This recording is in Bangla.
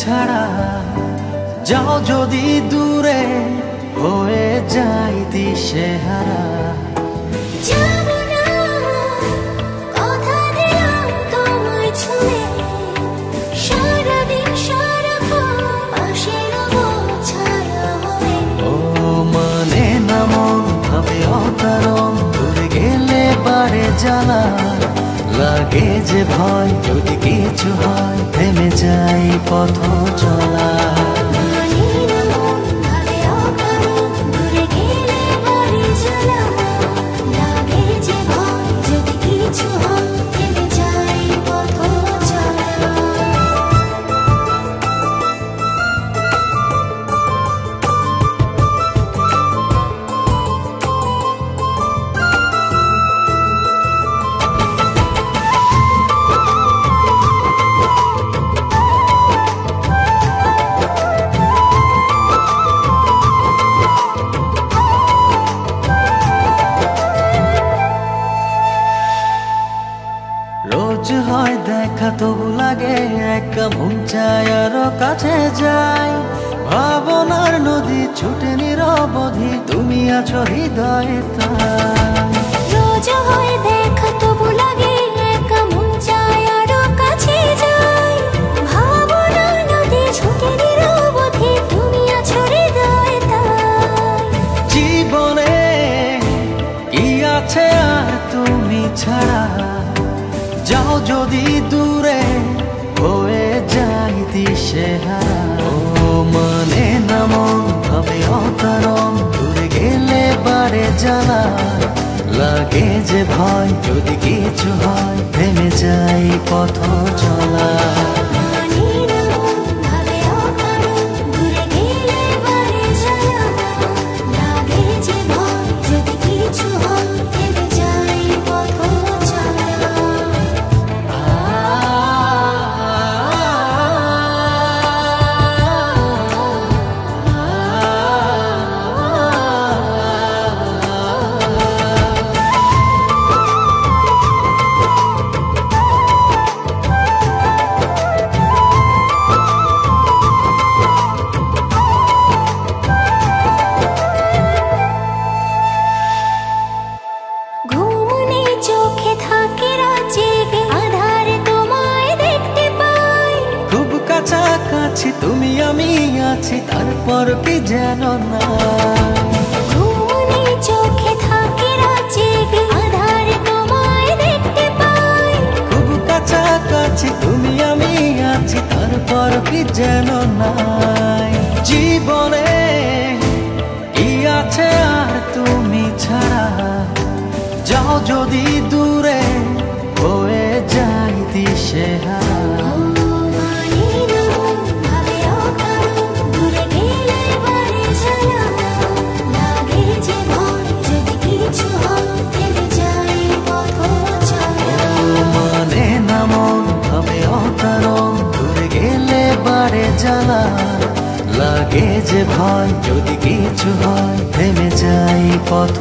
ছাড়া যাও যদি দূরে হয়ে যাই দিশেহারা। মানে না মন ভাবে অকারণ, দূরে গেলে বাড়ে জ্বালা, লাগে যে ভয় যদি কিছু হয় থেমে যাই পথ চলা। রোজ হয় দেখা তবু লাগে একা, মন চায় আরো কাছে যাই, ভাবনার নদী ছুটে নিরবধি, তুমি আছো হৃদয়ে তাই। রোজ হয় দেখা তবু লাগে একা, মন চায় আরো কাছে যাই, ভাবনার নদী ছুটে নিরবধি, তুমি আছো হৃদয়ে তাই। জীবনে কি আছে আর তুমি ছাড়া, যাও যদি দূরে হয়ে যাই দিশেহারা। মানে না মন ভাবে অকারণ, দূরে গেলে বাড়ে জ্বালা, লাগে যে ভয় যদি কিছু হয় থেমে যাই পথ চলা। কাছাকাছি তুমি আমি আছি, তারপর কি যেন না, ঘুমনে চোখে থাকে রাত জেগে, আধারে তোমায় দেখতে পাই। খুব কাছাকাছি তুমি আমি আছি, তারপর কি যেন নাই। জীবনে কি আছে আর তুমি ছাড়া, যাও যদি দূরে হয়ে যাই দিশেহারা। জ্বালা লাগে যে ভয় যদি কিছু হয় থেমে যাই পথ